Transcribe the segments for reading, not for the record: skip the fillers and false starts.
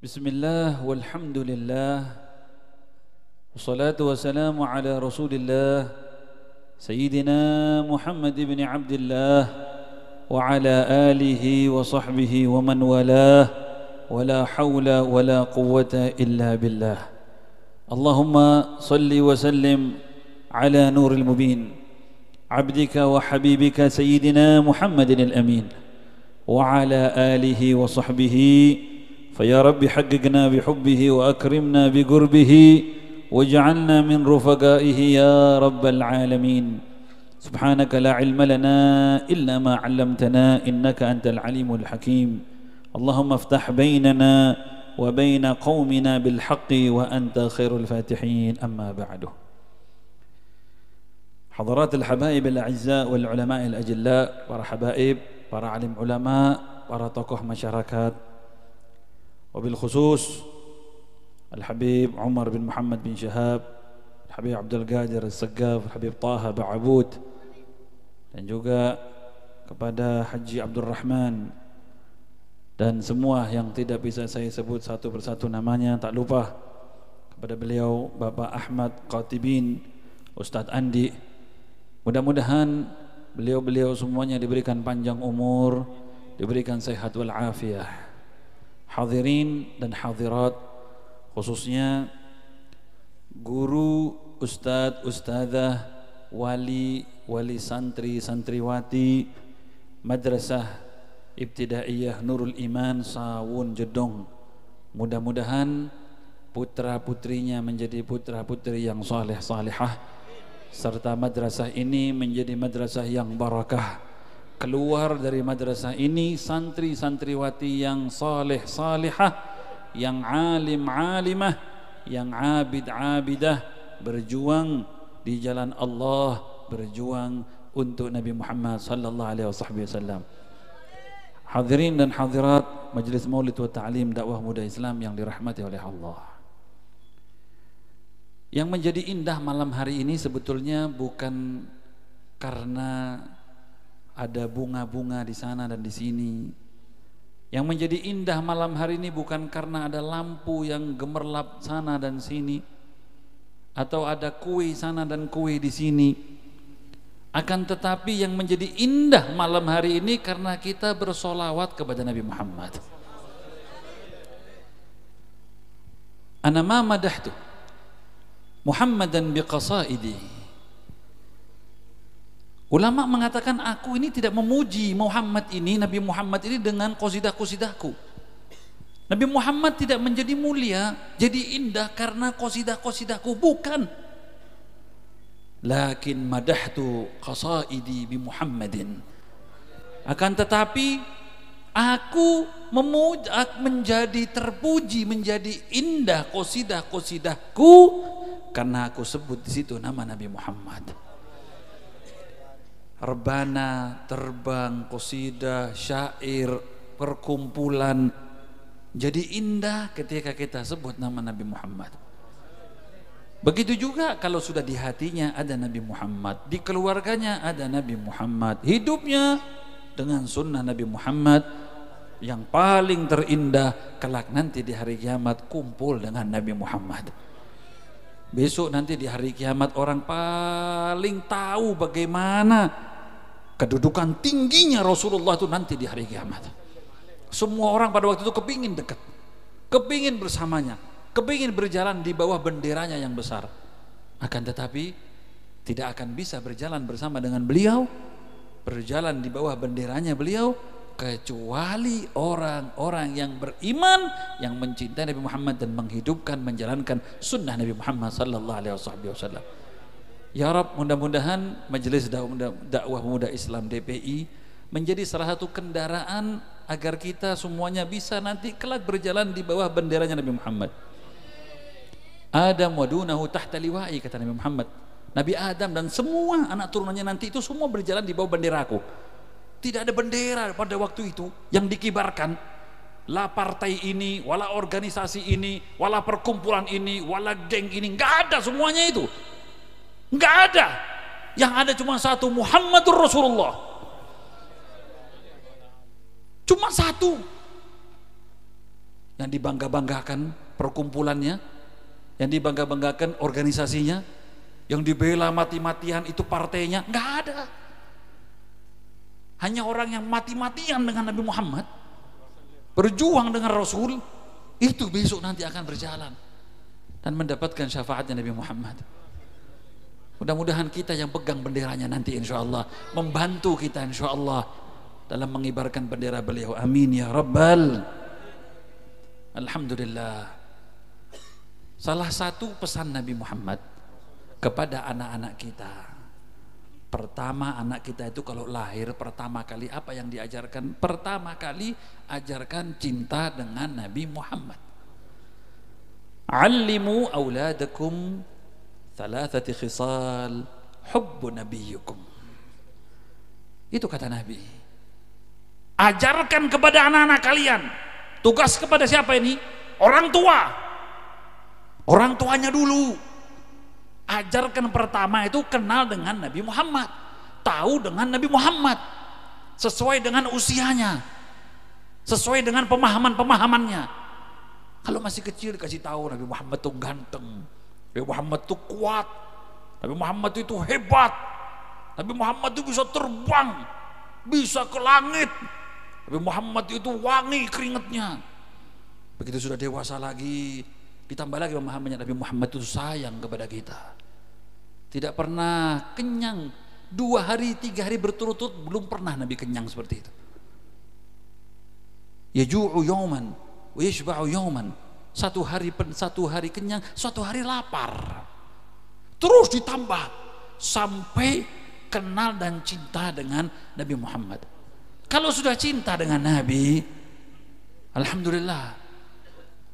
Bismillah walhamdulillah wassalatu wassalamu ala rasulillah Sayyidina Muhammad ibn Abdullah wa ala alihi wa sahbihi wa man walah wa la hawla wa la quwwata illa billah. Allahumma salli wa sallim ala nuril mubin abdika wa habibika Sayyidina Muhammadin al-amin wa ala alihi wa sahbihi. فيا رب حققنا بحبه وأكرمنا بقربه واجعلنا من رفقائه يا رب العالمين. سبحانك لا علم لنا إلا ما علمتنا إنك أنت العليم الحكيم. اللهم افتح بيننا وبين قومنا بالحق وأنت خير الفاتحين. أما بعد. حضرات الحبائب الأعزاء والعلماء الأجلاء، para habaib, para alim ulama, para tokoh masyarakat, wabil khusus Al-Habib Umar bin Muhammad bin Syahab, Al-Habib Abdul Qadir Al-Saggaf, Al-Habib Taha Ba'abud, dan juga kepada Haji Abdul Rahman dan semua yang tidak bisa saya sebut satu persatu namanya, tak lupa kepada beliau Bapak Ahmad Qatibin, Ustadz Andi. Mudah-mudahan beliau-beliau semuanya diberikan panjang umur, diberikan sehat wal afiyah. Hadirin dan hadirat, khususnya guru, ustadz, ustadzah, wali santri, santriwati Madrasah Ibtidaiyah Nurul Iman Sawun Jedong. Mudah-mudahan putra-putrinya menjadi putra-putri yang saleh salihah, serta madrasah ini menjadi madrasah yang barakah. Keluar dari madrasah ini santri-santriwati yang saleh salihah, yang alim alimah, yang abid abidah, berjuang di jalan Allah, berjuang untuk Nabi Muhammad sallallahu alaihi wasallam. Hadirin dan hadirat Majelis Maulid wa Ta'lim Dakwah Muda Islam yang dirahmati oleh Allah. Yang menjadi indah malam hari ini sebetulnya bukan karena ada bunga-bunga di sana dan di sini. Yang menjadi indah malam hari ini bukan karena ada lampu yang gemerlap sana dan sini, atau ada kue sana dan kue di sini. Akan tetapi yang menjadi indah malam hari ini karena kita bersolawat kepada Nabi Muhammad. Ana ma madahtu Muhammadan biqasaidi. Ulama mengatakan aku ini tidak memuji Muhammad ini, Nabi Muhammad ini dengan qasidah-qasidahku. Nabi Muhammad tidak menjadi mulia, jadi indah karena qasidah-qasidahku, bukan. Lakin madahtu qasaidi bi Muhammadin. Akan tetapi aku menjadi terpuji, menjadi indah qasidah-qasidahku karena aku sebut di situ nama Nabi Muhammad. Rebana, terbang, qasidah, syair, perkumpulan jadi indah ketika kita sebut nama Nabi Muhammad. Begitu juga kalau sudah di hatinya ada Nabi Muhammad, di keluarganya ada Nabi Muhammad, hidupnya dengan sunnah Nabi Muhammad, yang paling terindah kelak nanti di hari kiamat kumpul dengan Nabi Muhammad. Besok nanti di hari kiamat orang paling tahu bagaimana kedudukan tingginya Rasulullah itu nanti di hari kiamat. Semua orang pada waktu itu kepingin dekat, kepingin bersamanya, kepingin berjalan di bawah benderanya yang besar. Akan tetapi tidak akan bisa berjalan bersama dengan beliau, berjalan di bawah benderanya beliau, kecuali orang-orang yang beriman, yang mencintai Nabi Muhammad dan menghidupkan, menjalankan sunnah Nabi Muhammad sallallahu alaihi wasallam. Ya Rabb, mudah-mudahan Majelis Dakwah Muda Islam DPI menjadi salah satu kendaraan agar kita semuanya bisa nanti kelak berjalan di bawah benderanya Nabi Muhammad. Adam wa dunahu tahta liwa'i, kata Nabi Muhammad. Nabi Adam dan semua anak turunannya nanti itu semua berjalan di bawah benderaku. Tidak ada bendera pada waktu itu yang dikibarkan. La partai ini, wala organisasi ini, wala perkumpulan ini, wala geng ini, enggak ada semuanya itu. Enggak ada. Yang ada cuma satu, Muhammadur Rasulullah. Cuma satu. yang dibangga-banggakan perkumpulannya, yang dibangga-banggakan organisasinya, yang dibela mati-matian itu partainya, nggak ada. Hanya orang yang mati-matian dengan Nabi Muhammad, berjuang dengan Rasul, itu besok nanti akan berjalan dan mendapatkan syafaatnya Nabi Muhammad. Mudah-mudahan kita yang pegang benderanya nanti insya Allah membantu kita insya Allah dalam mengibarkan bendera beliau. Amin ya Rabbal. Alhamdulillah. Salah satu pesan Nabi Muhammad kepada anak-anak kita, pertama anak kita itu kalau lahir pertama kali apa yang diajarkan? Pertama kali ajarkan cinta dengan Nabi Muhammad. Allimu auladakum thalathati khisal hubbu nabiyyukum. Itu kata Nabi. Ajarkan kepada anak-anak kalian. Tugas kepada siapa ini? Orang tua. Orang tuanya dulu. Ajarkan pertama itu kenal dengan Nabi Muhammad. Tahu dengan Nabi Muhammad. Sesuai dengan usianya. Sesuai dengan pemahaman-pemahamannya. Kalau masih kecil dikasih tahu Nabi Muhammad itu ganteng. Nabi Muhammad itu kuat, Nabi Muhammad itu hebat, Nabi Muhammad itu bisa terbang, bisa ke langit, Nabi Muhammad itu wangi keringatnya. Begitu sudah dewasa lagi, ditambah lagi pemahamannya Nabi Muhammad itu sayang kepada kita, tidak pernah kenyang 2 hari 3 hari berturut-turut, belum pernah Nabi kenyang seperti itu. Yaju'u yawman wa yashba'u yawman. Satu hari kenyang, suatu hari lapar. Terus ditambah sampai kenal dan cinta dengan Nabi Muhammad. Kalau sudah cinta dengan Nabi, alhamdulillah,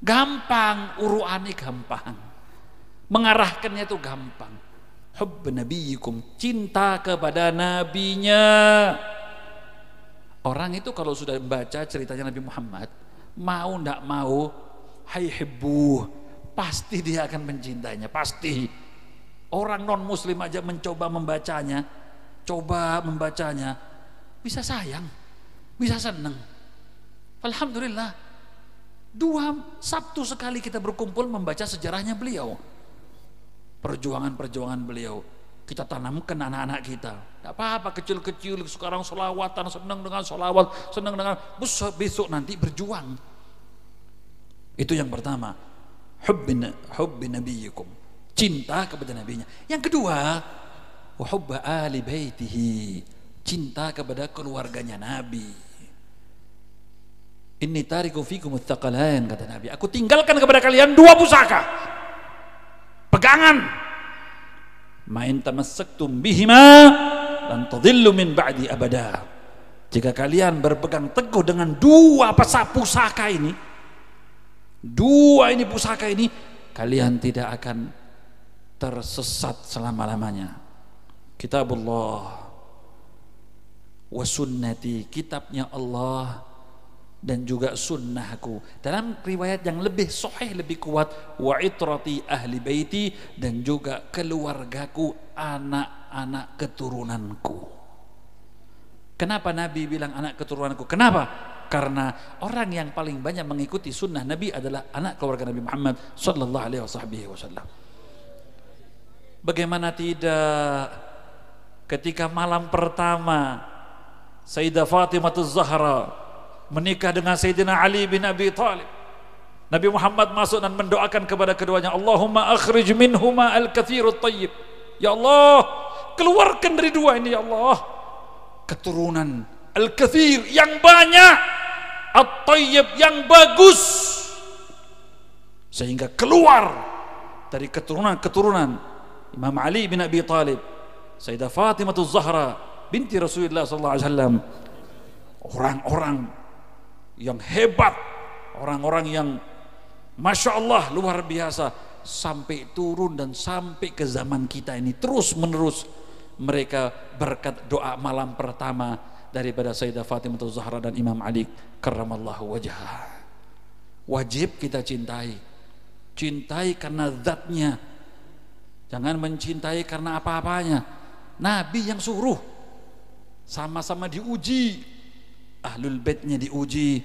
gampang, uruani gampang, mengarahkannya itu gampang. Hubb nabiyikum, cinta kepada nabinya. Orang itu kalau sudah membaca ceritanya Nabi Muhammad, mau ndak mau, hayhibbuh, pasti dia akan mencintainya, pasti. Orang non muslim aja mencoba membacanya, bisa sayang, bisa senang. Alhamdulillah, 2 Sabtu sekali kita berkumpul membaca sejarahnya beliau, perjuangan-perjuangan beliau. Kita tanamkan anak-anak kita. Tidak apa-apa kecil-kecil sekarang sholawatan, senang dengan sholawat, senang dengan besok nanti berjuang. Itu yang pertama, hubbi nabiyikum, cinta kepada nabinya. Yang kedua, wa hubba ali baitihi, cinta kepada keluarganya Nabi. Inni tariku fikum tsaqalain, kata Nabi, aku tinggalkan kepada kalian 2 pusaka, pegangan. Ma in tamassaktum bihima lan tadhillu min ba'di abada. Jika kalian berpegang teguh dengan 2 pusaka ini, 2 pusaka ini, kalian tidak akan tersesat selama-lamanya. Kitabullah wa sunnati, kitabnya Allah dan juga sunnahku. Dalam riwayat yang lebih sahih, lebih kuat, wa itrati ahli baiti, dan juga keluargaku, anak-anak keturunanku. Kenapa Nabi bilang anak keturunanku? Kenapa? Karena orang yang paling banyak mengikuti sunnah Nabi adalah anak keluarga Nabi Muhammad sallallahu alaihi wasallam. Bagaimana tidak, ketika malam pertama Sayyidah Fatimah Az-Zahra menikah dengan Sayyidina Ali bin Abi Thalib, Nabi Muhammad masuk dan mendoakan kepada keduanya, Allahumma akhrij minhuma al-kathirut tayyib. Ya Allah, keluarkan dari 2 ini ya Allah keturunan al-kathir yang banyak, at-tayyib yang bagus, sehingga keluar dari keturunan Imam Ali bin Abi Thalib, Sayyidah Fatimah Az-Zahra binti Rasulullah sallallahu alaihi wasallam, orang-orang yang hebat, orang-orang yang Masya Allah luar biasa, sampai turun dan sampai ke zaman kita ini terus menerus mereka berkat doa malam pertama daripada Sayyidah Fatimah Az-Zahra dan Imam Ali karramallahu wajhah. Wajib kita cintai karena zatnya, jangan mencintai karena apa-apanya. Nabi yang suruh, sama-sama diuji, ahlul baitnya diuji,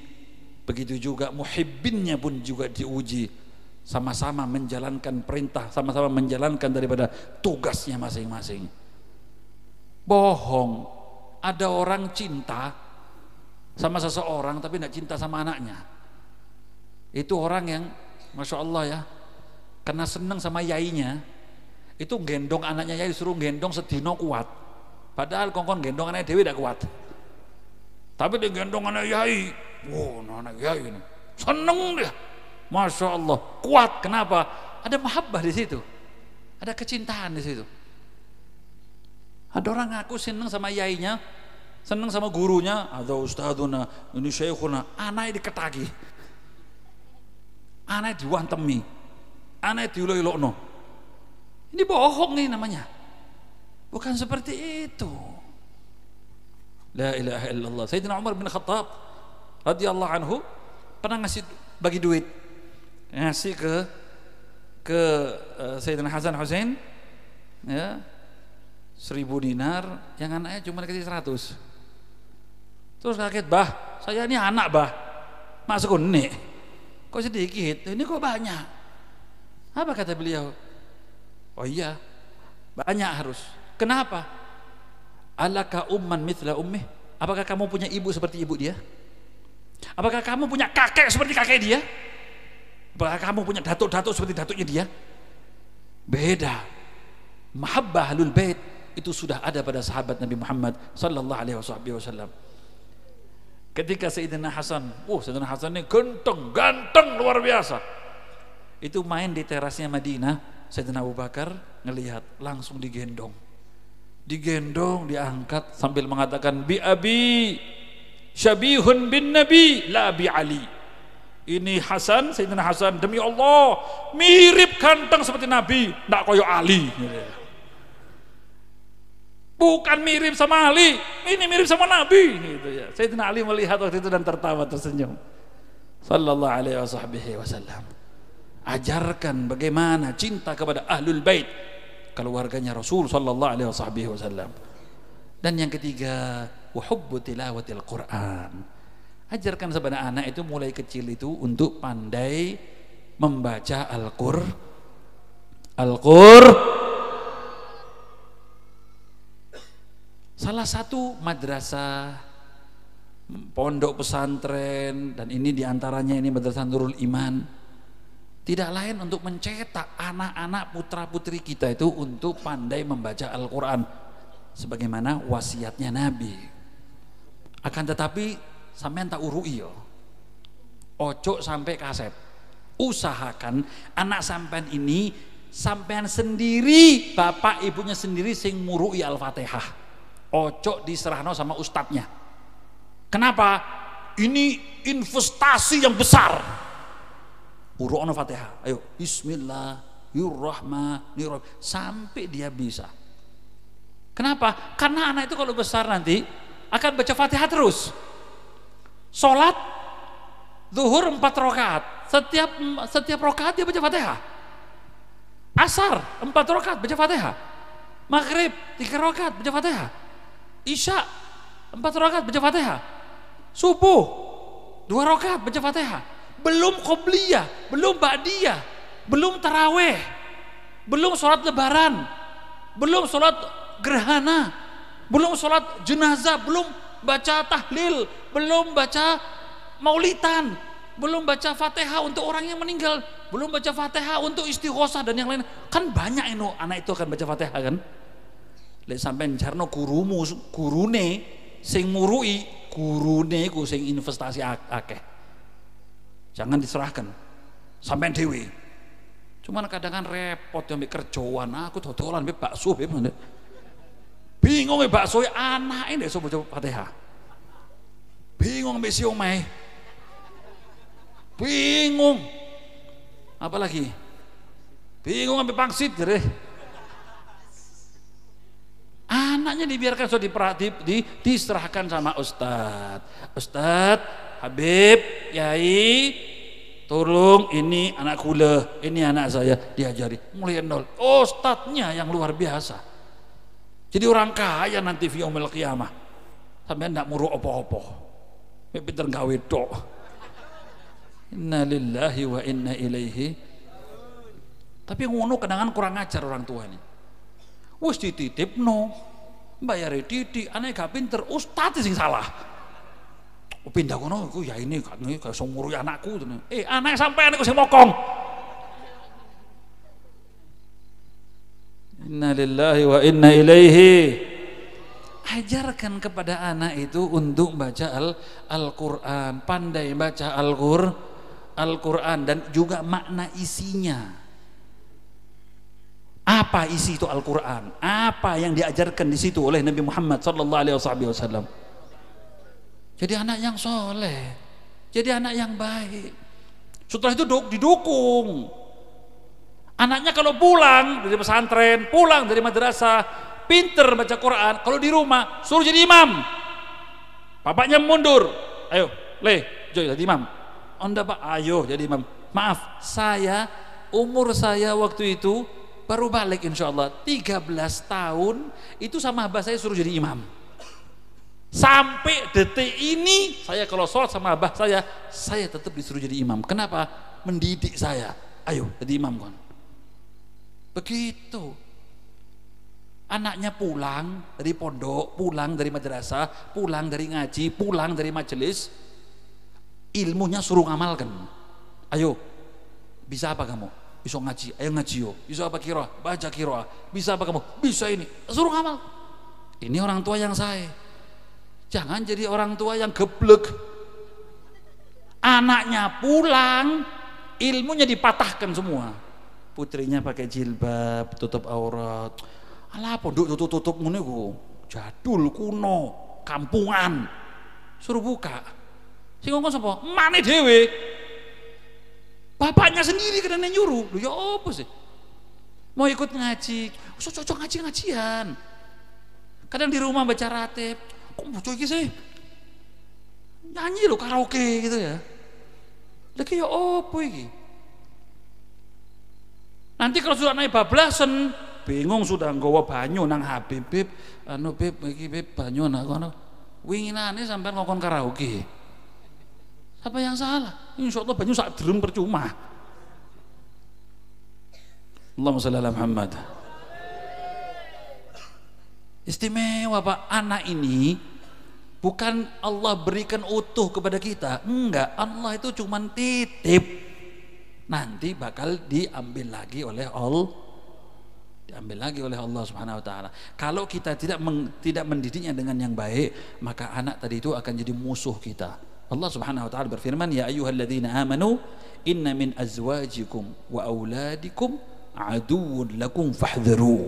Begitu juga muhibbinnya pun juga diuji, sama-sama menjalankan perintah, sama-sama menjalankan daripada tugasnya masing-masing. Bohong, ada orang cinta sama seseorang tapi tidak cinta sama anaknya. Itu orang yang Masya Allah ya, karena senang sama yainya, itu gendong anaknya yai, disuruh gendong sedino kuat, padahal kongkon gendong anaknya dewi tidak kuat, tapi dia gendong anak yai, anak yai ini seneng dia, Masya Allah kuat. Kenapa? Ada mahabbah di situ, ada kecintaan di situ. Ada orang ngaku seneng sama yainya, seneng sama gurunya, ada ustaduna, ini syekhuna, anaknya diketagi, anaknya diwantemi, anaknya diulo-ilokno. Ini bohong nih namanya, bukan seperti itu. La ilaha illallah. Sayyidina Umar bin Khattab radhiyallahu anhu pernah bagi duit, ngasih ke Sayyidina Hasan Husain ya, 1000 dinar, yang anaknya cuma dikasih 100. Terus kaget, bah, saya ini anak bah, masuk nih, kok sedikit, ini kok banyak. Apa kata beliau? Oh iya, banyak harus. Kenapa? Alaka umman mithla ummih. Apakah kamu punya ibu seperti ibu dia? Apakah kamu punya kakek seperti kakek dia? Apakah kamu punya datuk-datuk seperti datuknya dia? Beda. Mahabbah ahlul bait itu sudah ada pada sahabat Nabi Muhammad sallallahu alaihi wasallam. Ketika Sayyidina Hasan, Sayyidina Hasan ini ganteng luar biasa. Itu main di terasnya Madinah, Sayyidina Abu Bakar ngelihat, langsung digendong, diangkat sambil mengatakan, bi abi syabihun bin nabi la bi Ali. Ini Hasan, Sayyidina Hasan, demi Allah mirip ganteng seperti Nabi, ndak koyo Ali. Bukan mirip sama Ali, ini mirip sama Nabi gitu ya. Sayyidina Ali melihat waktu itu dan tertawa tersenyum. Sallallahu alaihi wasallam. Ajarkan bagaimana cinta kepada ahlul bait, keluarganya Rasul sallallahu alaihi wasallam. Dan yang ketiga, wa hubbu tilawatil Quran. Ajarkan kepada anak itu mulai kecil itu untuk pandai membaca Salah satu madrasah, pondok pesantren, dan ini diantaranya ini Madrasah Nurul Iman, tidak lain untuk mencetak anak-anak putra putri kita itu untuk pandai membaca Al-Quran sebagaimana wasiatnya Nabi. Akan tetapi sampean tak urui yo, ojo sampai kaset. Usahakan anak sampean ini sampean sendiri, bapak ibunya sendiri sing murui Al-Fatihah, ojo diserahno sama ustadznya. Kenapa? Ini investasi yang besar. Uru'ana Fatihah, ayo Bismillahirrahmanirrahim sampai dia bisa. Kenapa? Karena anak itu kalau besar nanti akan baca Fatihah terus. Sholat zuhur 4 rakaat, setiap rakaat dia baca Fatihah. Asar 4 rakaat baca Fatihah. Maghrib 3 rakaat baca Fatihah. Isya 4 rakaat baca Fatihah. Subuh 2 rakaat baca Fatihah. Belum qobliyah, belum ba'diyah, belum taraweh, belum sholat lebaran, belum sholat gerhana, belum sholat jenazah, belum baca tahlil, belum baca maulidan, belum baca Fatihah untuk orang yang meninggal, belum baca Fatihah untuk istighosah dan yang lain. Kan banyak ini anak itu akan baca Fatihah kan. Lek sampean jarno gurune sing murui, gurune ku sing investasi akeh. Jangan diserahkan sampean dewi. Cuman kadang kan repot yang kerjaan, aku dodolan mbek bakso mbek. Bingung mbek bakso anake ndek iso baca Fatihah. Bingung mbek si omahe. Bingung. Apalagi? Bingung mbek pangsit jere. Anaknya dibiarkan so diserahkan sama Ustadz Habib, Yai, tolong ini anak kula, ini anak saya, diajari mulai nol. Ustadznya yang luar biasa. Jadi orang kaya nanti fi yaumil qiyamah. Sampai ndak muru opo-opo. Pinter gawe tok. Inna lillahi wa inna ilaihi. Tapi ngono kadang kurang ajar orang tua ini. Wis dititipno, bayare titik, anake gak pinter, ustaz sing salah. Pindah kono iku ya ini gak iso ngurui anakku. Anak sampean iku sing mokong. Inna lillahi wa inna ilaihi. Ajarkan kepada anak itu untuk baca Al-Quran, pandai baca Al-Quran dan juga makna isinya. Apa isi itu Al-Quran? Apa yang diajarkan di situ oleh Nabi Muhammad sallallahu alaihi wasallam? Jadi anak yang soleh, jadi anak yang baik. Setelah itu didukung. Anaknya kalau pulang dari pesantren, pulang dari madrasah, pinter baca Quran, kalau di rumah suruh jadi imam. Bapaknya mundur, ayo jadi imam. Anda Pak, ayo jadi imam. Maaf, umur saya waktu itu baru balik insyaallah 13 tahun, itu sama abah saya suruh jadi imam. Sampai detik ini saya kalau sholat sama abah saya tetap disuruh jadi imam. Kenapa? Mendidik saya, ayo jadi imam kan. Begitu. Anaknya pulang dari pondok, pulang dari madrasah, pulang dari ngaji, pulang dari majelis, ilmunya suruh ngamalkan. Ayo, bisa apa kamu? Bisa ngaji, ayo ngaji yo. Bisa apa kira? Baca kira. Bisa apa kamu? Bisa ini. Suruh ngamal. Ini orang tua yang saya. Jangan jadi orang tua yang geblek. Anaknya pulang, ilmunya dipatahkan semua. Putrinya pakai jilbab, tutup aurat. Alah pondok tutup ngene ku. Jadul, kuno, kampungan. Suruh buka. Sing ngomong sapa? Mane dhewe. Bapaknya sendiri kadang nyuruh. Lho ya apa sih? Mau ikut ngaji. Cocok ngaji-ngajian. Kadang di rumah baca ratib. Kok bocah iki sih? Nyanyi lho karaoke gitu ya. Lagi ya apa iki? Nanti kalau sudah naik bablasan, bingung sudah nggawa banyu nang Habib, Bib, Bib, iki Bib banyu nak kono. Winginane sampean ngokon karaoke. Apa yang salah? Insyaallah banyu sak drum percuma. Allahumma shalli ala Muhammad. Istimewa Pak, anak ini bukan Allah berikan utuh kepada kita, enggak, Allah itu cuma titip, nanti bakal diambil lagi oleh Allah Subhanahu wa taala. Kalau kita tidak mendidiknya dengan yang baik, maka anak tadi itu akan jadi musuh kita. Allah Subhanahu wa taala berfirman, ya ayyuhalladzina amanu inna min azwajikum wa auladikum aduwwun lakum fahdharu.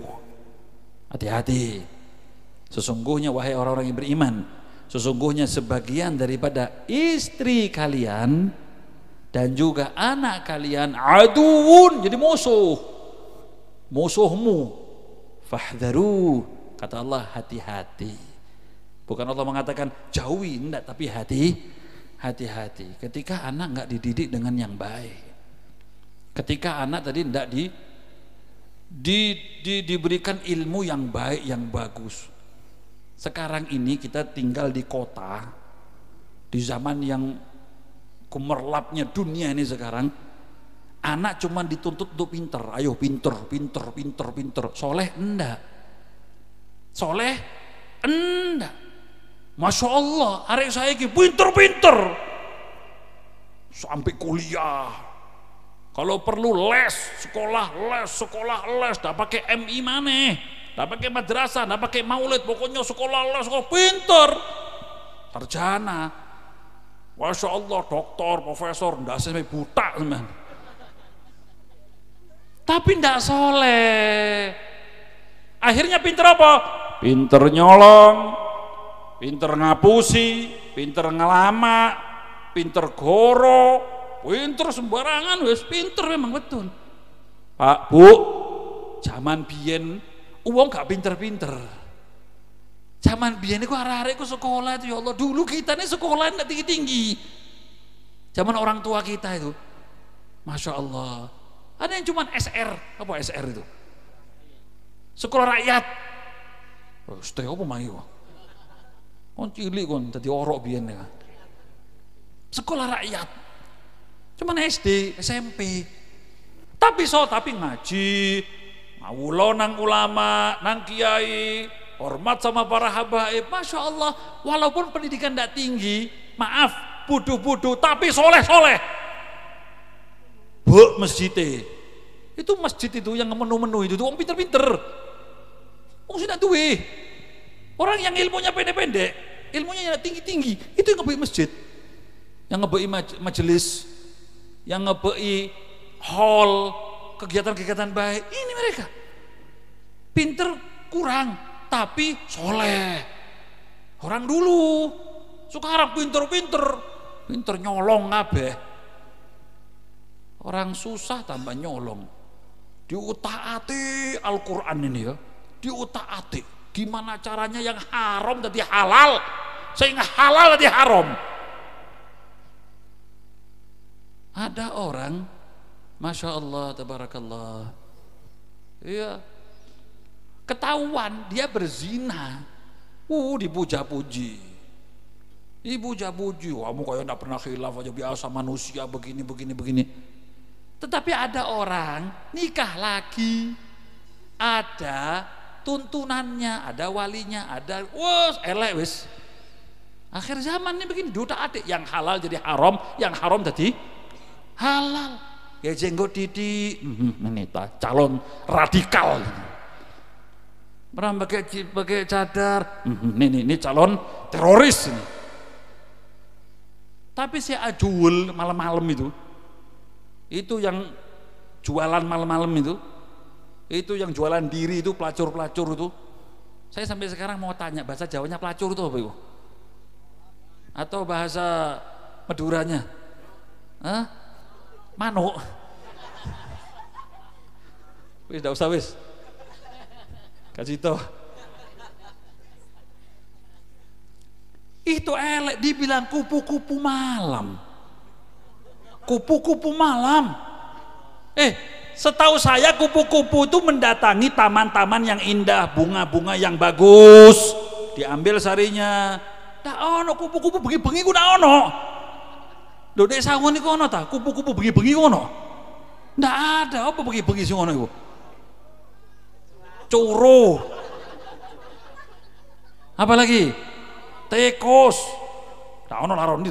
Hati-hati. Sesungguhnya wahai orang-orang yang beriman, sesungguhnya sebagian daripada istri kalian dan juga anak kalian aduun, jadi musuhmu. Fahdharu, kata Allah, hati-hati. Bukan Allah mengatakan jauhi, enggak, tapi hati-hati. Ketika anak enggak dididik dengan yang baik, ketika anak tadi enggak diberikan ilmu yang baik, yang bagus. Sekarang ini kita tinggal di kota, di zaman yang gemerlapnya dunia ini sekarang, anak cuma dituntut untuk pinter. Ayo pinter. Soleh enggak. Masya Allah, arek saya ini pinter. Sampai kuliah. Kalau perlu sekolah les, dah pakai MI maneh. Nggak pakai madrasah, nggak pakai maulid, pokoknya sekolah pinter, sarjana, masya Allah, doktor, profesor, nggak sampai buta teman. Tapi nggak soleh. Akhirnya pinter apa? Pinter nyolong, pinter ngapusi, pinter ngelama, pinter goro, pinter sembarangan, wes pinter memang betul. Pak, Bu, zaman biyen uang gak pinter-pinter. Zaman biyen iku arek-arek ku sekolah itu ya Allah, dulu kita nih sekolah enggak tinggi-tinggi. Zaman orang tua kita itu, masya Allah, ada yang cuma SR. Apa SR itu? Sekolah rakyat. Oh, stay apa mangi kok? Kon cilik kon dadi orok biyen ya. Sekolah rakyat. Cuman SD, SMP. Tapi ngaji, ngawulo nang ulama, nang kiai, hormat sama para habaib. Masya Allah, walaupun pendidikan tidak tinggi, maaf, bodoh-bodoh, tapi soleh-soleh. Bu masjidnya, itu masjid itu yang menu-menu itu, orang pinter-pinter. Orang sudah duwe. Orang yang ilmunya pendek-pendek, ilmunya tinggi-tinggi, itu yang ngebui masjid, yang ngebui majelis, yang ngebui hall, kegiatan-kegiatan baik. Ini mereka pinter kurang, tapi soleh. Orang dulu, sekarang pinter nyolong kabeh. Orang susah tambah nyolong. Diutak-atik Al-Quran ini ya, diutak-atik. Gimana caranya yang haram jadi halal, sehingga halal jadi haram. Ada orang, Masya Allah, Tabarakallah, iya, ketahuan dia berzina, dipuja-puji, kamu kayak tidak pernah khilaf aja, biasa manusia begini. Tetapi ada orang nikah lagi, ada tuntunannya, ada walinya, ada elek wis. Akhir zaman ini begini, duta adik, yang halal jadi haram, yang haram jadi halal. Ya jenggot Didi, ini calon radikal. Orang pakai cadar, ini calon teroris ini. Tapi si Ajul malam-malam itu yang jualan malam-malam itu yang jualan diri itu, pelacur-pelacur itu. Saya sampai sekarang mau tanya, bahasa Jawanya pelacur itu apa itu? Atau bahasa Maduranya? Manuk. Wis ndak usah wis. Kasih toh. Itu elek dibilang kupu-kupu malam. Kupu-kupu malam. Setahu saya kupu-kupu itu mendatangi taman-taman yang indah, bunga-bunga yang bagus, diambil sarinya. Ndak ono kupu-kupu bengi-bengi ku ndak ono. Lho dek sawon iku ono ta? Kupu-kupu bengi-bengi ono? Ndak ada. Apa bengi-bengi sing ono iku? Curo. Apa lagi? Tikus. Ndak ono laron.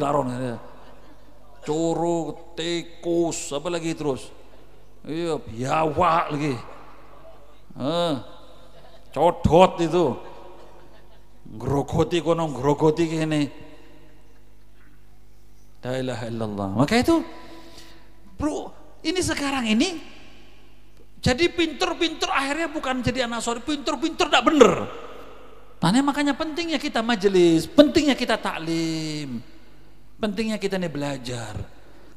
Curo, tikus, apa lagi terus? Iya, biawak lagi. Codot itu. Grogoti kono, grogoti kene. La ilaha illallah. Maka itu, bro, ini sekarang ini jadi pinter-pinter akhirnya bukan jadi anak soleh, pinter-pinter tidak bener. Makanya pentingnya kita majelis, pentingnya kita taklim, pentingnya kita nih belajar.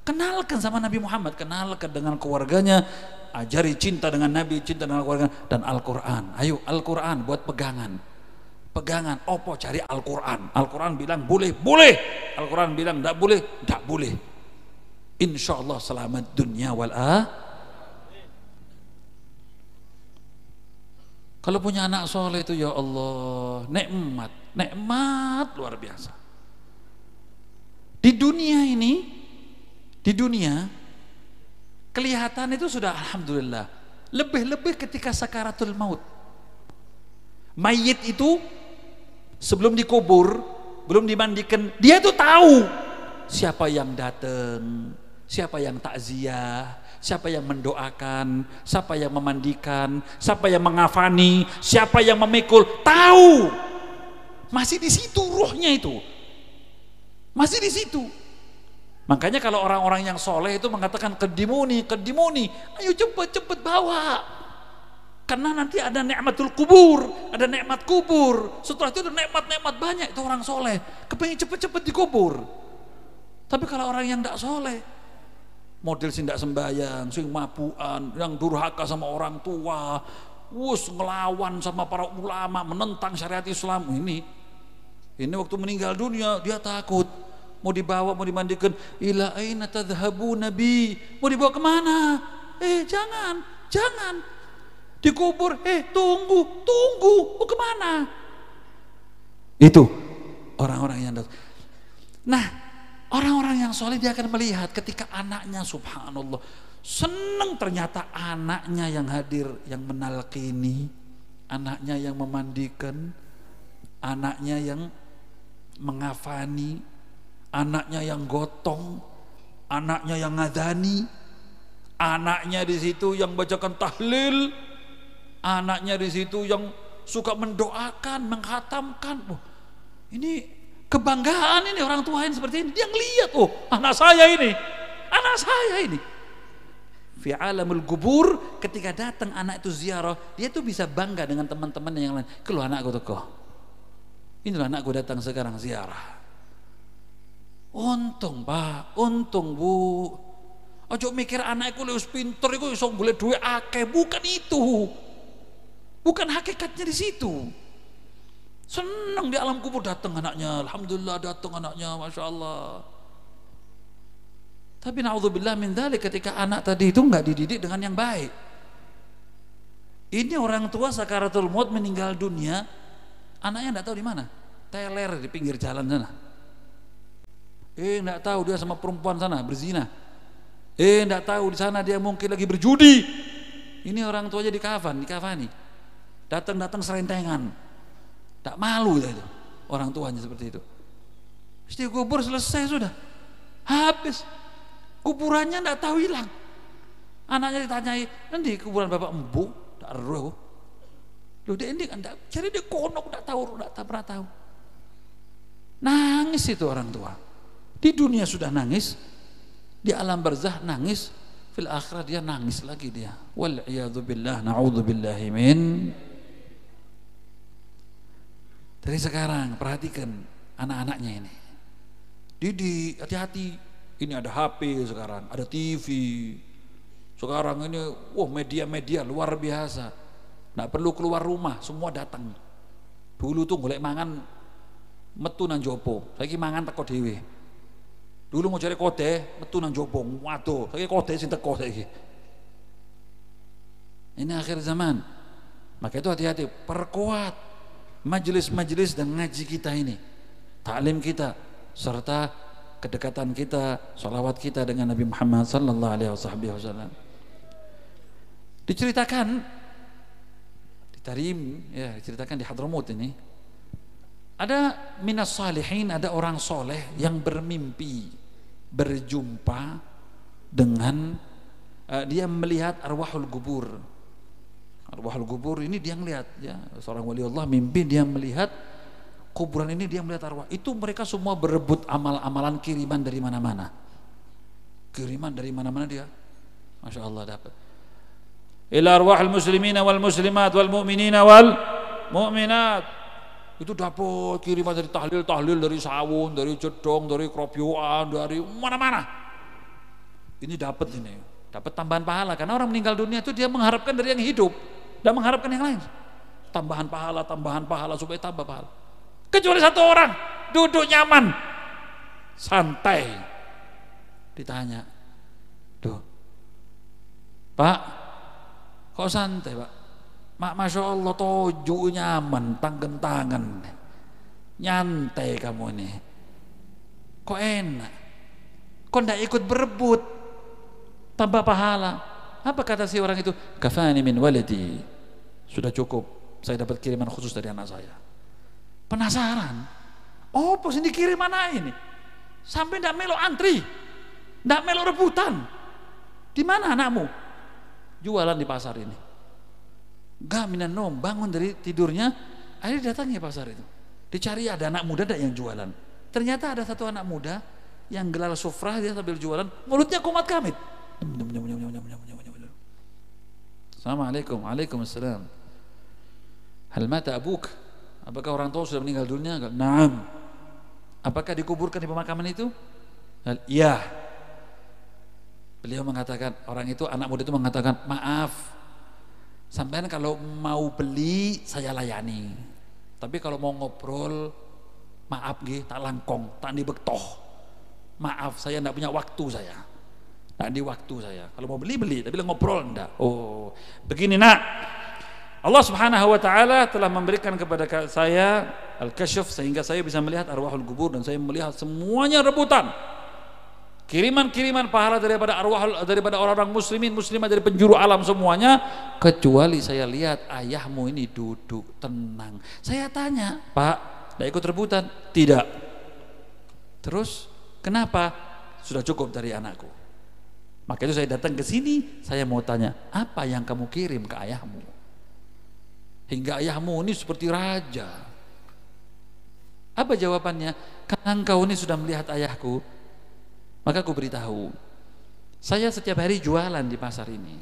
Kenalkan sama Nabi Muhammad, kenalkan dengan keluarganya, ajari cinta dengan Nabi, cinta dengan keluarga, dan Al-Quran. Ayo Al-Quran buat pegangan. Opo cari Al-Quran. Al-Quran bilang boleh. Al-Quran bilang tidak boleh. Insya Allah selamat dunia wal Kalau punya anak soleh itu ya Allah, nikmat luar biasa. Di dunia kelihatan itu sudah alhamdulillah. Lebih-lebih ketika sakaratul maut. Mayit itu sebelum dikubur, belum dimandikan, dia tuh tahu siapa yang datang, siapa yang takziah, siapa yang mendoakan, siapa yang memandikan, siapa yang mengafani, siapa yang memikul, tahu. Masih di situ ruhnya itu. Masih di situ. Makanya kalau orang-orang yang soleh itu mengatakan kedimuni, ayo cepet bawa. Karena nanti ada nikmatul kubur, ada nikmat kubur. Setelah itu ada nikmat-nikmat banyak, itu orang soleh. Kepengen cepet-cepet dikubur. Tapi kalau orang yang tidak soleh, model sing tidak sembahyang, sing mabuan, yang durhaka sama orang tua, ngelawan sama para ulama, menentang syariat Islam, ini waktu meninggal dunia dia takut. Mau dibawa, mau dimandikan, ila aina tadhhabu nabi, mau dibawa kemana? Jangan dikubur. Tunggu, mau kemana? Itu orang-orang yang. Nah, Orang-orang yang soleh dia akan melihat ketika anaknya, subhanallah, senang ternyata anaknya yang hadir, yang menalkini, anaknya yang memandikan, anaknya yang mengafani, anaknya yang gotong, anaknya yang ngadani, anaknya di situ yang bacakan tahlil, anaknya di situ yang suka mendoakan, menghatamkan. Oh, ini kebanggaan ini orang tua yang seperti ini. Dia ngelihat, oh anak saya ini, anak saya ini. Fi alamul kubur, ketika datang anak itu ziarah, dia tuh bisa bangga dengan teman-teman yang lain. Keluar anakku tuh, inilah anakku datang sekarang ziarah. Untung Pak, untung Bu. Ojo mikir anakku lebih pinter, itu iso boleh duit akeh, bukan itu. Bukan hakikatnya di situ. Senang di alam kubur datang anaknya, alhamdulillah datang anaknya, masya Allah. Tapi naudzubillah min dzalik, ketika anak tadi itu nggak dididik dengan yang baik. Ini orang tua sakaratul maut meninggal dunia, anaknya nggak tahu di mana, teler di pinggir jalan sana. Nggak tahu dia sama perempuan sana berzina. Nggak tahu di sana dia mungkin lagi berjudi. Ini orang tuanya dikafani, datang serentengan. Tak malu ya itu orang tuanya seperti itu. Pasti kubur selesai sudah, habis kuburannya tidak tahu hilang. Anaknya ditanyai, nanti kuburan bapak embu, tak roh. Loh dia ini kan cari dia konok, tak pernah tahu. Nangis itu orang tua. Di dunia sudah nangis, di alam barzah nangis, fil akhirat dia nangis lagi dia. Wal iyadzu billah, na'udzubillahi min. Dari sekarang perhatikan anak-anaknya ini. Didik, hati-hati. Ini ada HP sekarang, ada TV. Sekarang ini, media-media luar biasa. Nggak perlu keluar rumah, semua datang. Dulu tuh golek mangan metu nang jopo, saiki mangan teko dhewe. Dulu mau cari kode, metu nang jopo, waduh, saiki kode sing teko saiki. Ini akhir zaman. Maka itu hati-hati, perkuat majelis-majelis dan ngaji kita ini, taklim kita, serta kedekatan kita, salawat kita dengan Nabi Muhammad sallallahu alaihi wasallam. Diceritakan di Tarim, ya, diceritakan di Hadramaut ini, ada minas salihin, ada orang soleh yang bermimpi berjumpa dengan dia melihat arwahul kubur. Arwahul kubur ini dia melihat, ya, seorang wali Allah mimpi dia melihat kuburan ini, dia melihat arwah. Itu mereka semua berebut amal-amalan kiriman dari mana-mana. Kiriman dari mana-mana dia, masya Allah dapat. Ila arwahil muslimina wal muslimat wal mu'minina wal mu'minat. Itu dapat kiriman dari tahlil, dari sawun, dari jedong, dari kropyoan, dari mana-mana. Ini dapat tambahan pahala, karena orang meninggal dunia itu dia mengharapkan dari yang hidup, dan mengharapkan yang lain. Tambahan pahala supaya tambah pahala. Kecuali satu orang duduk nyaman, santai. Ditanya, "Duh, Pak, kok santai, Pak?" Masya Allah, toju nyaman, tangan, nyantai kamu ini. Kok enak? Kok ndak ikut berebut tambah pahala? Apa kata si orang itu? Kafani min walidi, sudah cukup, saya dapat kiriman khusus dari anak saya. Penasaran, oh pos ini kirim mana ini? Sampai ndak melo antri, ndak melo rebutan. Di mana anakmu? Jualan di pasar ini. Gak minan nom, bangun dari tidurnya, akhirnya datangnya pasar itu. Dicari ada anak muda yang jualan. Ternyata ada satu anak muda yang gelar sufrah, dia sambil jualan, mulutnya kumat kamit. Assalamualaikum, waalaikumsalam. Hal mata abuk? Apakah orang tua sudah meninggal dunia? Naam. Apakah dikuburkan di pemakaman itu? Iya. Beliau mengatakan, orang itu, anak muda itu mengatakan, maaf, sampean kalau mau beli saya layani, tapi kalau mau ngobrol, maaf nggih, tak langkong, tak dibektoh. Maaf, saya tidak punya waktu, saya tak di waktu saya. Kalau mau beli, tapi ngobrol enggak. Oh, begini nak, Allah subhanahu wa ta'ala telah memberikan kepada saya al-kasyf, sehingga saya bisa melihat arwahul kubur, dan saya melihat semuanya rebutan. kiriman-kiriman pahala daripada arwah, daripada orang-orang muslimin muslimah, dari penjuru alam semuanya, kecuali saya lihat ayahmu ini duduk tenang. Saya tanya, Pak, tidak ikut rebutan? Tidak. Terus kenapa? Sudah cukup dari anakku. Maka itu saya datang ke sini, saya mau tanya, apa yang kamu kirim ke ayahmu hingga ayahmu ini seperti raja? Apa jawabannya? Karena engkau ini sudah melihat ayahku, maka aku beritahu, saya setiap hari jualan di pasar ini.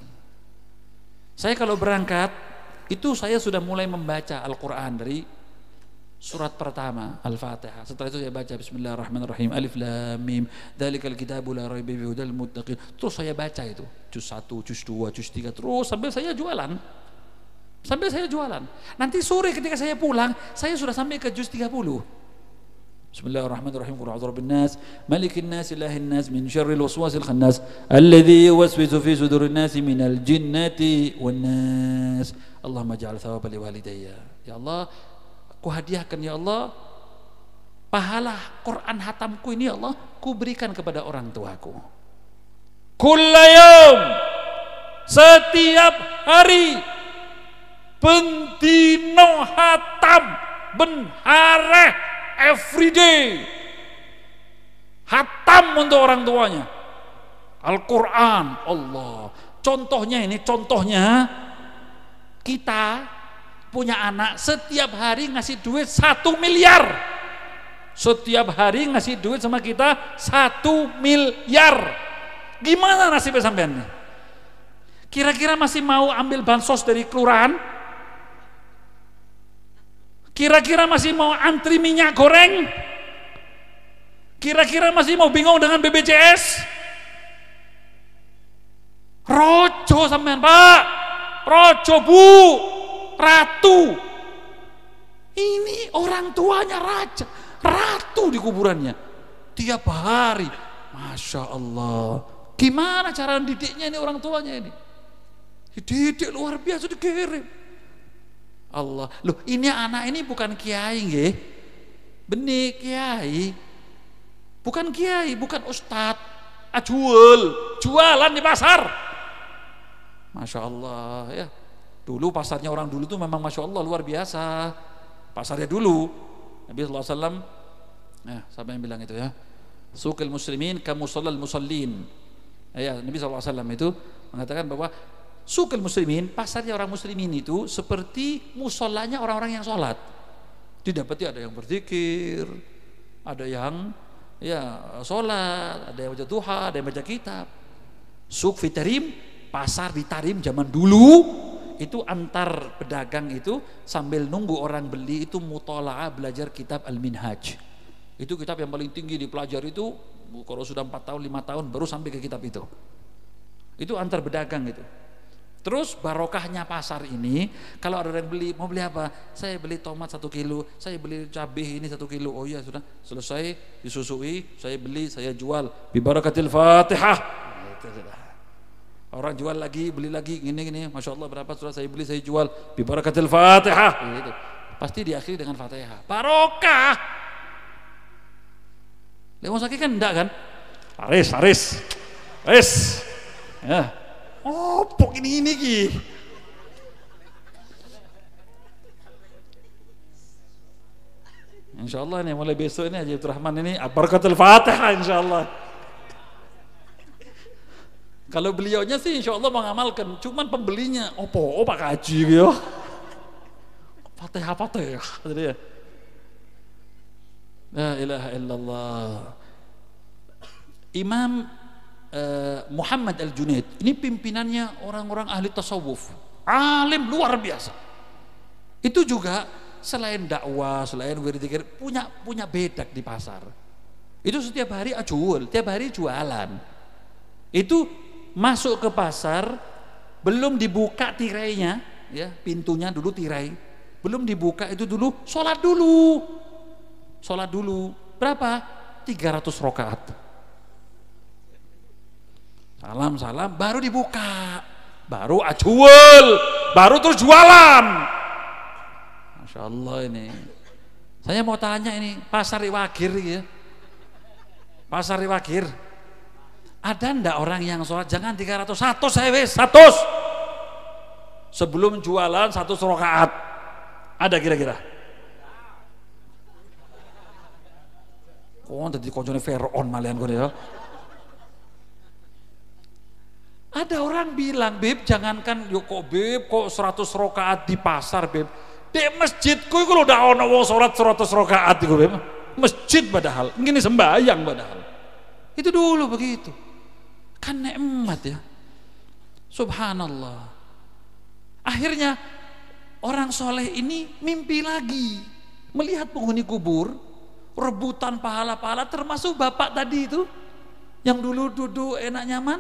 Saya kalau berangkat itu saya sudah mulai membaca Al-Quran dari surat pertama Al-Fatihah. Setelah itu saya baca Bismillahirrahmanirrahim, Alif Lam Mim, Dzalikal kitabu la raiba fihi hudal muttaqin. Terus saya baca itu juz 1, juz 2, juz 3, terus sambil saya jualan. Sambil saya jualan. Nanti sore ketika saya pulang, saya sudah sampai ke juz 30. Bismillahirrahmanirrahim. Qul a'udzu birabbin nas, malikin nas, ilahin nas, min syarril waswasil khannas, alladzi yuwaswisu fi sudurin nas minal jinnati wan nas. Allahumma ja'al thawaba li walidayya. Ya Allah, ku hadiahkan ya Allah pahala Quran hatamku ini, ya Allah, ku berikan kepada orang tuaku. Kullayum, setiap hari, bentino hatam, benhare, everyday hatam untuk orang tuanya Al-Quran. Allah, contohnya ini, contohnya kita punya anak setiap hari ngasih duit 1 miliar, setiap hari ngasih duit sama kita 1 miliar. Gimana nasibnya sampean nih? Kira-kira masih mau ambil bansos dari kelurahan? Kira-kira masih mau antri minyak goreng? Kira-kira masih mau bingung dengan BPJS? Rojo sampean, Pak, rojo, Bu, ratu. Ini orang tuanya raja, ratu di kuburannya tiap hari. Masya Allah, gimana cara didiknya ini orang tuanya ini? Dididik luar biasa, dikirim. Allah, loh, ini anak ini bukan kiai nggih. Benih kiai. Bukan kiai, bukan ustad. Jualan di pasar. Masya Allah ya. Dulu pasarnya orang dulu tuh memang Masya Allah luar biasa. Pasarnya dulu Nabi SAW, ya, siapa yang bilang itu ya, suqil muslimin kamusallal musallin. Ya, Nabi SAW itu mengatakan bahwa suqil muslimin, pasarnya orang muslimin itu seperti musolanya orang-orang yang sholat. Didapati ada yang berzikir, ada yang ya sholat, ada yang baca duha, ada yang baca kitab. Suq fitarim, pasar di Tarim zaman dulu itu antar pedagang itu sambil nunggu orang beli itu mutola'ah, belajar kitab Al-Minhaj. Itu kitab yang paling tinggi dipelajari itu kalau sudah 4 tahun 5 tahun baru sampai ke kitab itu. Itu antar pedagang itu. Terus barokahnya pasar ini, kalau ada yang beli, mau beli apa? Saya beli tomat 1 kilo, saya beli cabai ini 1 kilo. Oh iya, sudah selesai disusui, saya beli, saya jual. Bi barakatil Fatihah. Itu sudah. Orang jual lagi, beli lagi, gini, Masya Allah berapa sudah saya beli, saya jual. Bi barakatil Fatihah. Gitu. Pasti diakhiri dengan Fatihah. Barokah. Lewat sakit kan enggak kan? Haris. Ya. Oh, pok ini ki. Insyaallah nih mulai besok ini Haji Abdul Rahman ini barakatul Fatihah insyaallah. Kalau beliaunya sih insyaallah mengamalkan, cuman pembelinya opo Pak Haji gitu. Fatihah jadi ya. La ilaha illallah. Imam Muhammad Al-Junaid ini pimpinannya orang-orang ahli tasawuf, alim luar biasa. Itu juga selain dakwah, selain wirid-zikir, punya bedak di pasar. Itu setiap hari tiap hari jualan. Itu masuk ke pasar, belum dibuka tirainya, ya pintunya dulu tirai, belum dibuka itu dulu sholat dulu. Berapa? 300 rakaat. Salam baru dibuka, baru baru terus jualan. Masya Allah ini. Saya mau tanya ini pasar Iwagir ya, pasar Iwagir Ada ndak orang yang sholat jangan 300, 100 saya wes, 100 sebelum jualan 100 rakaat? Ada kira-kira? Kok tadi koncone Firaun malian kok ya. Ada orang bilang, Beb, jangankan yo kok Beb, kok 100 rakaat di pasar, Beb. Di masjidku iku lho ndak ono wong salat 100 rakaat iku, Beb. Masjid padahal, ngene sembahyang padahal. Itu dulu begitu. Kan nikmat ya. Subhanallah. Akhirnya orang soleh ini mimpi lagi, melihat penghuni kubur rebutan pahala-pahala, termasuk bapak tadi itu yang dulu duduk enak nyaman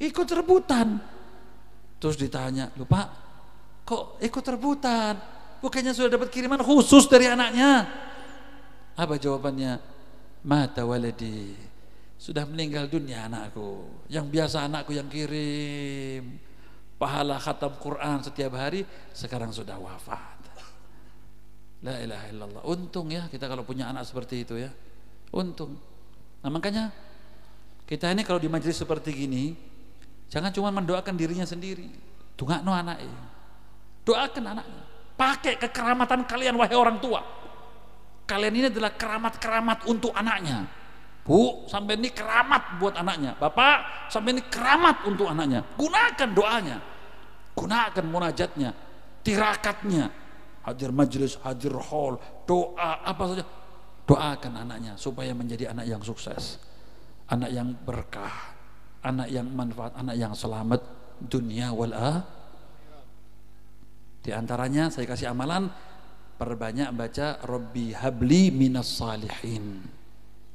ikut rebutan. Terus ditanya, "Loh Pak, kok ikut rebutan? Bukannya sudah dapat kiriman khusus dari anaknya?" Apa jawabannya? "Mata waladi, sudah meninggal dunia anakku. Yang biasa anakku yang kirim pahala khatam Quran setiap hari, sekarang sudah wafat." La ilaha illallah. Untung ya kita kalau punya anak seperti itu ya. Untung. Nah makanya kita ini kalau di majelis seperti gini, jangan cuma mendoakan dirinya sendiri. Dongakno anaknya. Doakan anaknya. Pakai kekeramatan kalian wahai orang tua. Kalian ini adalah keramat-keramat untuk anaknya. Bu, sampai ini keramat buat anaknya. Bapak, sampai ini keramat untuk anaknya. Gunakan doanya. Gunakan munajatnya, tirakatnya. Hadir majelis, hadir hall, doa apa saja. Doakan anaknya supaya menjadi anak yang sukses. Anak yang berkah, anak yang manfaat, anak yang selamat dunia wal akhirah. Di antaranya saya kasih amalan, perbanyak baca Rabbi habli minas salihin.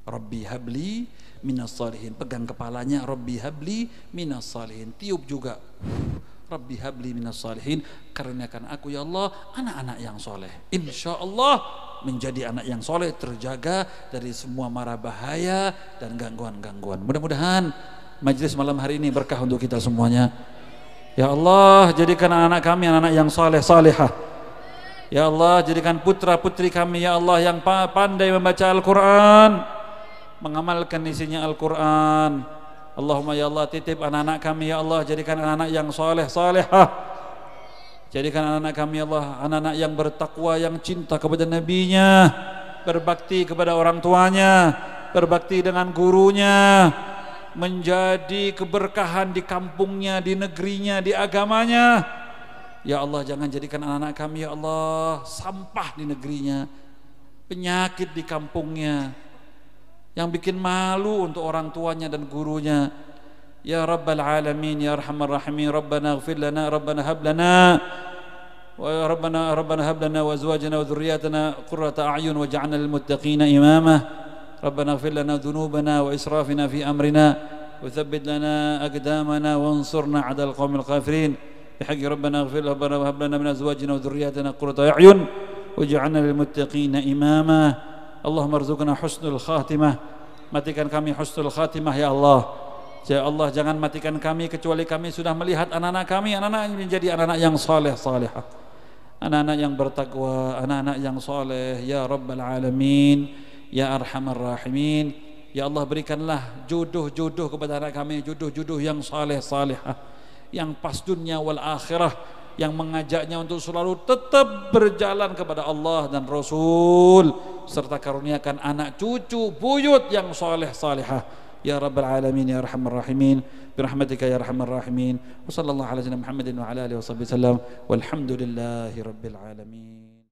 Rabbi habli minas salihin. Pegang kepalanya, Rabbi habli minas salihin. Tiup juga, Rabbi habli minas salihin. Karuniakan aku ya Allah anak-anak yang soleh. Insya Allah menjadi anak yang soleh, terjaga dari semua mara bahaya dan gangguan-gangguan. Mudah-mudahan majelis malam hari ini berkah untuk kita semuanya. Ya Allah, jadikan anak-anak kami anak-anak yang soleh salihah. Ya Allah, jadikan putra-putri kami ya Allah yang pandai membaca Al-Quran, mengamalkan isinya Al-Quran. Allahumma ya Allah, titip anak-anak kami ya Allah, jadikan anak-anak yang soleh salihah. Jadikan anak-anak kami ya Allah anak-anak yang bertakwa, yang cinta kepada nabinya, berbakti kepada orang tuanya, berbakti dengan gurunya, menjadi keberkahan di kampungnya, di negerinya, di agamanya. Ya Allah, jangan jadikan anak-anak kami ya Allah sampah di negerinya, penyakit di kampungnya, yang bikin malu untuk orang tuanya dan gurunya. Ya Rabbal Alamin, Ya Arhamar Rahimin, Rabbana ighfir lana, Rabbana hab lana, wa Rabbana hab lana wa azwajana wa dhurriyatana qurrata a'yun waj'alna lil muttaqina imama. Rabbana ighfir lana dhunubana wa israfina fi amrina wa thabbit lana aqdamana wansurna 'alal qaumil kafirin. Bihaqqi Rabbana ighfir lana wa hab lana min azwajina wa dhurriyyatina qurrata a'yun waj'alna lil muttaqina imama. Allahumma arzuqna husnul khatimah. Matikan kami husnul khatimah ya Allah. Ya Allah, jangan matikan kami kecuali kami sudah melihat anak-anak kami, anak-anak yang menjadi anak-anak yang saleh salihah, anak-anak yang bertakwa, anak-anak yang saleh. Ya Rabbal Alamin, Ya Arhamar Rahimin. Ya Allah, berikanlah jodoh-jodoh kepada anak kami, jodoh-jodoh yang saleh salihah, yang pas dunia wal akhirah, yang mengajaknya untuk selalu tetap berjalan kepada Allah dan Rasul, serta karuniakan anak cucu buyut yang saleh salihah. Ya Rabbal Alamin, Ya Arhamar Rahimin, birahmatika ya Arhamar Rahimin. Wa sallallahu ala sayyidina Muhammadin wa ala alihi wa sahbihi wasallam, walhamdulillahi rabbil alamin.